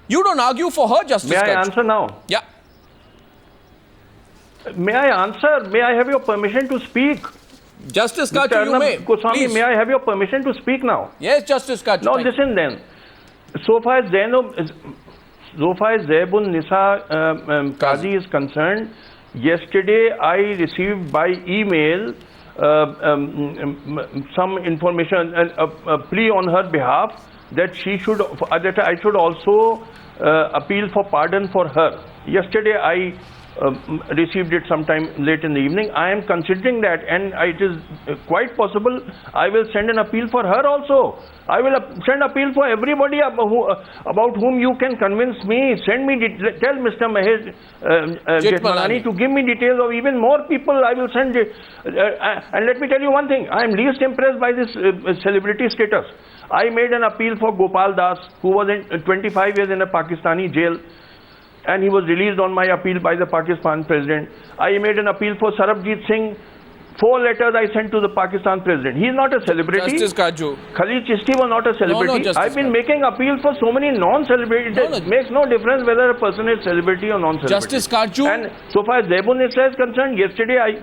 You don't argue for her, Justice May I Kachchu. answer now? Yeah. May I answer? May I have your permission to speak? Justice Mr. Kachchu, you Arnab may. Goswami, Please. may I have your permission to speak now? Yes, Justice Kachchu. Now thank you. listen then. So far as Zaibun Nisa Qazi is concerned, yesterday I received by email some information, a plea on her behalf that that I should also appeal for pardon for her. Yesterday I received it sometime late in the evening. I am considering that, and it is quite possible I will send an appeal for her also. I will send appeal for everybody about whom you can convince me. Send me, tell Mr. Mahesh Jethmalani to give me details of even more people. I will send it. And let me tell you one thing. I am least impressed by this celebrity status. I made an appeal for Gopal Das, who was in 25 years in a Pakistani jail, and he was released on my appeal by the Pakistan president. I made an appeal for Sarabjit Singh. 4 letters I sent to the Pakistan president. He is not a celebrity. Justice Kachchu. Khalid Chishti was not a celebrity. Justice I've been Kachchu. making appeals for so many non-celebrities. It makes no difference whether a person is celebrity or non-celebrity. Justice Kachchu. And so far as Zaibun Nisa is concerned, yesterday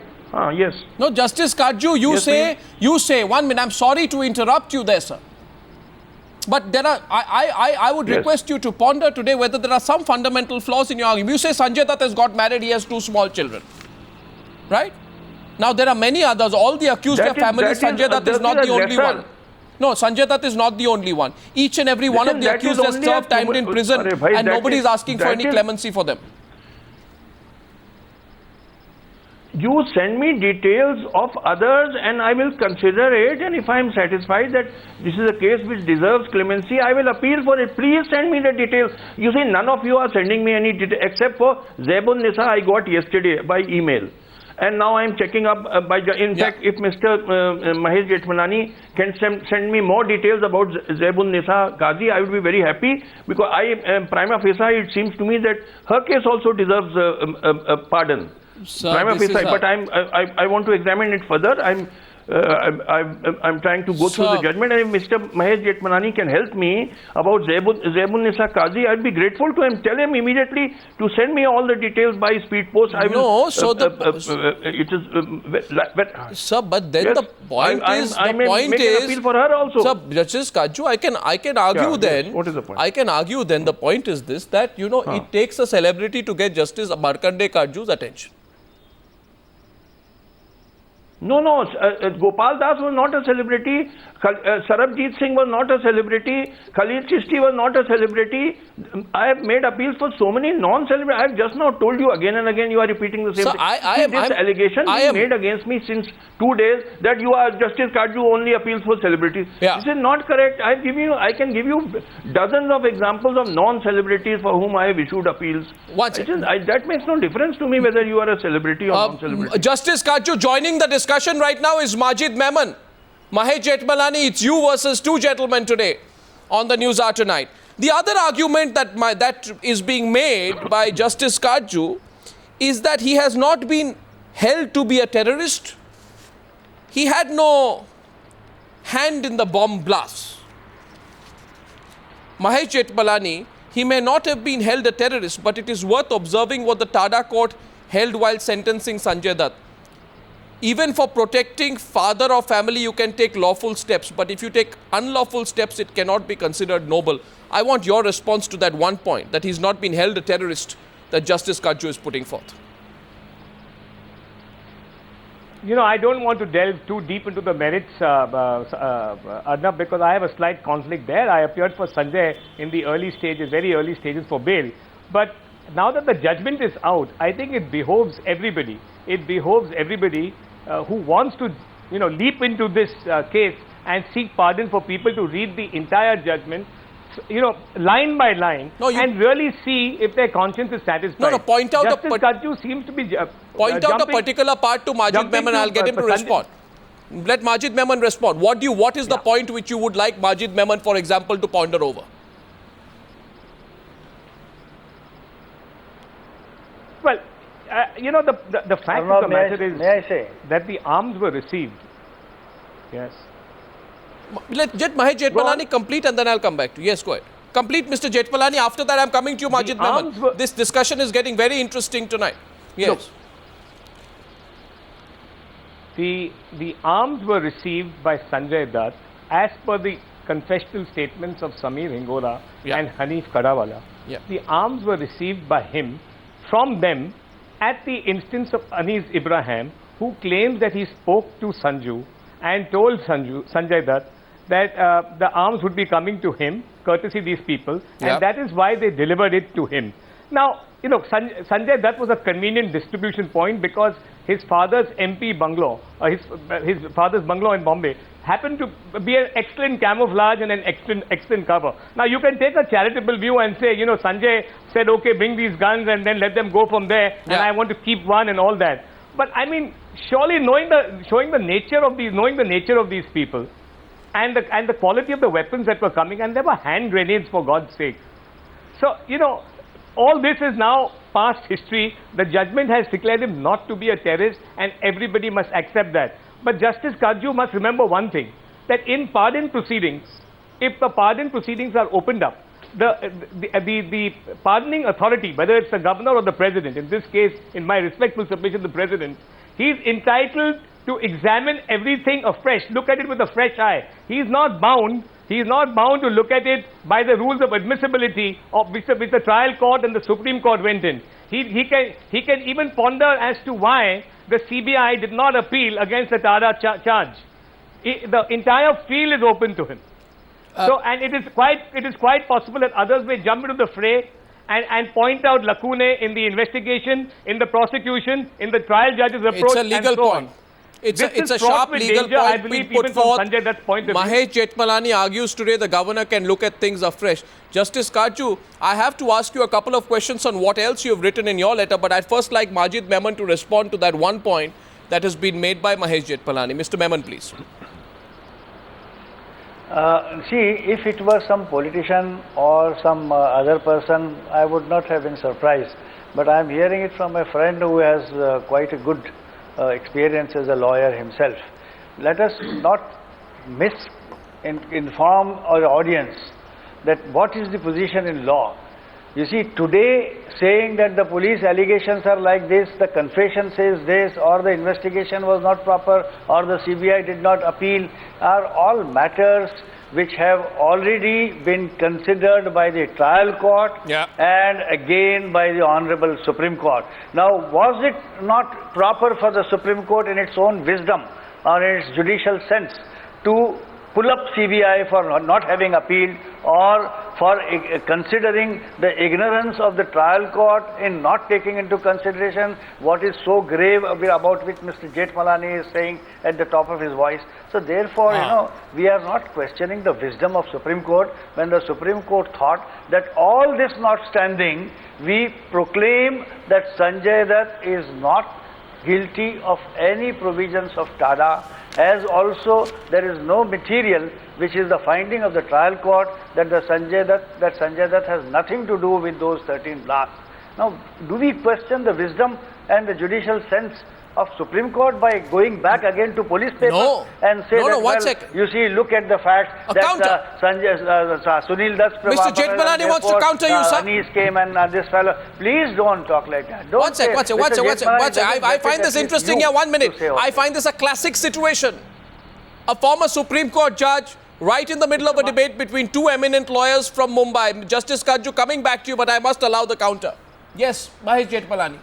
yes. No, Justice Kachchu, you say, 1 minute, I'm sorry to interrupt you there, sir. But there are, I would request you to ponder today whether there are some fundamental flaws in your argument. You say Sanjay Dutt has got married, he has 2 small children. Right? Now, there are many others. All the accused their families. Sanjay Dutt is not the only one. No, Sanjay Dutt is not the only one. Each and every one of the accused has served time in prison, and nobody is asking for any clemency for them. You send me details of others and I will consider it, and if I am satisfied that this is a case which deserves clemency, I will appeal for it. Please send me the details. You see, none of you are sending me any details except for Zaibun Nisa I got yesterday by email. And now I am checking up in fact, if Mr. Mahesh Jethmalani can send me more details about Zaibun Nisa Qazi, I would be very happy, because prima facie it seems to me that her case also deserves a pardon. Sir, Prima facie, but I want to examine it further. I'm trying to go through the judgment, and if Mr. Mahesh Jethmalani can help me about Zaibun Nisa Qazi, I'd be grateful to him. Tell him immediately to send me all the details by speed post. I will. No, so it is. Sir, but then yes, the point is, I may make an appeal for her also. Sir, Justice Kachchu, I can argue then. Yes. What is the point? I can argue then. The point is this: that it takes a celebrity to get Justice Markanday Kachchu's attention. No, Gopal Das was not a celebrity. Sarabjit Singh was not a celebrity. Khalid Chishti was not a celebrity. I have made appeals for so many non-celebrities. I have just now told you again and again. You are repeating the same thing. This allegation made against me since 2 days that you are Justice Kachchu only appeals for celebrities. Yeah. This is not correct. I can give you dozens of examples of non-celebrities for whom I have issued appeals. That makes no difference to me whether you are a celebrity or non-celebrity. Justice Kachchu, joining the discussion right now is Majid Memon. Mahesh Jethmalani, it's you versus 2 gentlemen today on the News Hour tonight. The other argument that is being made by Justice Kachchu is that he has not been held to be a terrorist. He had no hand in the bomb blast. Mahesh Jethmalani, he may not have been held a terrorist, but it is worth observing what the Tada court held while sentencing Sanjay Dutt. Even for protecting father or family, you can take lawful steps. But if you take unlawful steps, it cannot be considered noble. I want your response to that one point, that he's not been held a terrorist, that Justice Kachchu is putting forth. I don't want to delve too deep into the merits, Arnab, because I have a slight conflict there. I appeared for Sanjay in the early stages, very early stages for bail. But now that the judgment is out, I think it behoves everybody. It behoves everybody who wants to, leap into this case and seek pardon for people to read the entire judgment, line by line, and really see if their conscience is satisfied. Point out Justice Kachchu seems to be point out a particular part to Majid Memon. I'll get him to respond. Let Majid Memon respond. What is the point which you would like Majid Memon, for example, to ponder over? Well, the fact of the matter is that the arms were received. Yes. Let Mahesh Jethmalani complete, and then I'll come back to you. Yes, go ahead. complete, Mr. Jethmalani. After that, I'm coming to you, Majid Memon. This discussion is getting very interesting tonight. Yes. Look, the arms were received by Sanjay Dutt as per the confessional statements of Sameer Hingora and Hanif Kadawala. The arms were received by him from them at the instance of Anis Ibrahim, who claims that he spoke to Sanju and told Sanjay Dutt that the arms would be coming to him, courtesy these people, and that is why they delivered it to him. Now, you know, Sanjay Dutt was a convenient distribution point because his father's MP bungalow, his father's bungalow in Bombay, happened to be an excellent camouflage and an excellent cover. Now, you can take a charitable view and say, you know, Sanjay said, okay, bring these guns and then let them go from there, and I want to keep one and all that. But I mean, surely knowing the nature of these people, and the quality of the weapons that were coming, and there were hand grenades, for God's sake. So, you know, all this is now past history. The judgment has declared him not to be a terrorist, and everybody must accept that. But Justice Kajju must remember one thing, that in pardon proceedings, if the pardon proceedings are opened up, the pardoning authority, whether it's the governor or the president, in this case, in my respectful submission, the president, he's entitled to examine everything afresh, look at it with a fresh eye. He's not bound to look at it by the rules of admissibility of which the trial court and the Supreme Court went in. He can even ponder as to why the CBI did not appeal against the Tada charge. The entire field is open to him. And it is quite possible that others may jump into the fray and point out lacunae in the investigation, in the prosecution, in the trial judge's approach. It's a legal point. It's a sharp legal danger, point being put forth. Mahesh Jethmalani argues today the governor can look at things afresh. Justice Kajju, I have to ask you a couple of questions on what else you've written in your letter, but I'd first like Majid Memon to respond to that one point that has been made by Mahesh Jethmalani. Mr. Memon, please. See, if it was some politician or some other person, I would not have been surprised. But I am hearing it from a friend who has quite a good experience as a lawyer himself. Let us not misinform our audience that what is the position in law. You see, today saying that the police allegations are like this, the confession says this, or the investigation was not proper, or the CBI did not appeal, are all matters which have already been considered by the trial court and again by the Honorable Supreme Court. Now, was it not proper for the Supreme Court in its own wisdom or in its judicial sense to pull up CBI for not having appealed, or for considering the ignorance of the trial court in not taking into consideration what is so grave about which Mr. Jethmalani is saying at the top of his voice? So therefore, you know, we are not questioning the wisdom of Supreme Court when the Supreme Court thought that all this notwithstanding, we proclaim that Sanjay Dutt is not guilty of any provisions of Tada, as also there is no material which is the finding of the trial court that Sanjay Dutt has nothing to do with those 13 blasts. Now, do we question the wisdom and the judicial sense of Supreme Court by going back again to police papers and say you see, look at the fact that Sunil Dutt's Mr. Jethmalani wants to counter you, sir. Anis came and this fellow. Please don't talk like that. Don't one sec. I find this interesting here. 1 minute. I find this a classic situation. A former Supreme Court judge right in the middle of a debate between two eminent lawyers from Mumbai. Justice Kajju, coming back to you, but I must allow the counter. Yes, Mahesh Jethmalani.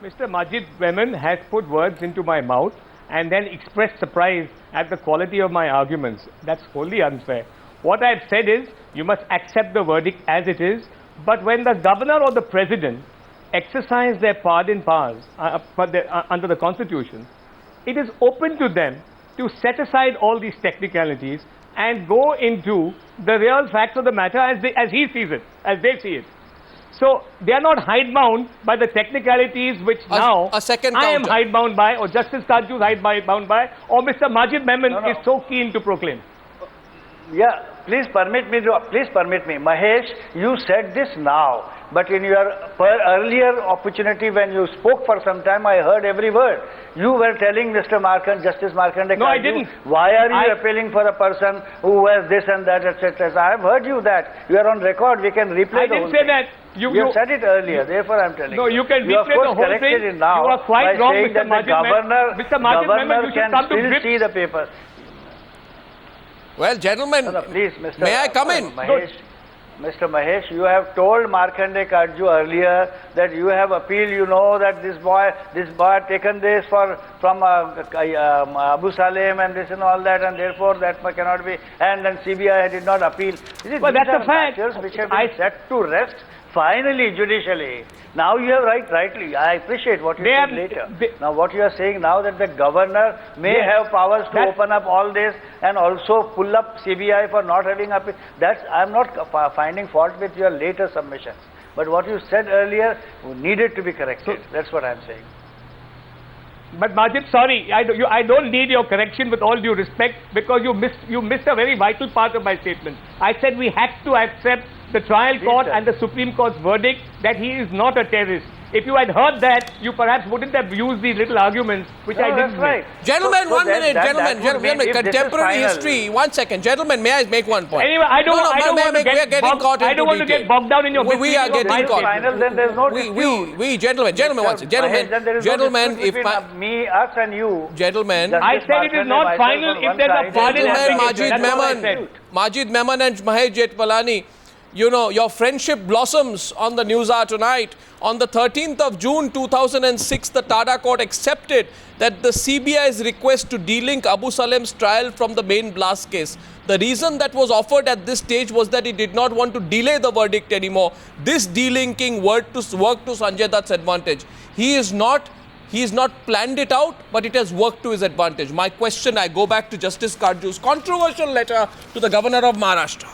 Mr. Majid Memon has put words into my mouth and then expressed surprise at the quality of my arguments. That's wholly unfair. What I've said is, you must accept the verdict as it is, but when the governor or the president exercise their pardon powers under the Constitution, it is open to them to set aside all these technicalities and go into the real facts of the matter as he sees it, as they see it. So they are not hidebound by the technicalities which I am hidebound by, or Justice Kajju is hidebound by, or Mr. Majid Memon is so keen to proclaim. Yeah, please permit me. Mahesh, you said this now, but in your earlier opportunity when you spoke for some time, I heard every word. You were telling Mr. Justice Markanday. No, I didn't. Why are you appealing for a person who wears this and that, etc.? I have heard you that. You are on record. We can replay I the didn't whole say thing. that. You said it earlier, therefore I am telling you. No, you can You replay the whole thing. It now You are quite by wrong, saying Mr. that Majid the governor you should can come to still grips. see the papers. Well, gentlemen, No, please, Mr. may I come in? Mahesh, Mr. Mahesh, you have told Markanday Katju earlier that you have appealed, you know that this boy had taken this from Abu Salem and this and all that, and therefore that cannot be, and then CBI did not appeal. Well, that's a fact. Matters which have been set to rest finally judicially. Now you have rightly. I appreciate what you said later. Now what you are saying now that the governor may have powers to open up all this and also pull up CBI for not having appeal. I'm not finding fault with your later submissions. But what you said earlier needed to be corrected. That's what I'm saying. But Majid, sorry, I don't need your correction with all due respect, because you missed a very vital part of my statement. I said we had to accept the trial court and the Supreme Court's verdict that he is not a terrorist. If you had heard that, you perhaps wouldn't have used these little arguments, which I didn't. That's right. Gentlemen, 1 minute, gentlemen, contemporary history. 1 second, gentlemen, may I make one point? Anyway, I don't want to get bogged down in your business. We are getting caught. Final, then there's no dispute. Gentlemen, if me, us and you. Gentlemen, I said it is not final if there's a pardon. Majid Memon and Mahesh Jetmalani, you know, your friendship blossoms on the News Hour tonight. On the 13th of June 2006, the Tada court accepted that the CBI's request to delink Abu Salem's trial from the main blast case. The reason that was offered at this stage was that he did not want to delay the verdict anymore. This delinking worked to Sanjay Dutt's advantage. He is not planned it out, but it has worked to his advantage. My question, I go back to Justice Katju's controversial letter to the Governor of Maharashtra.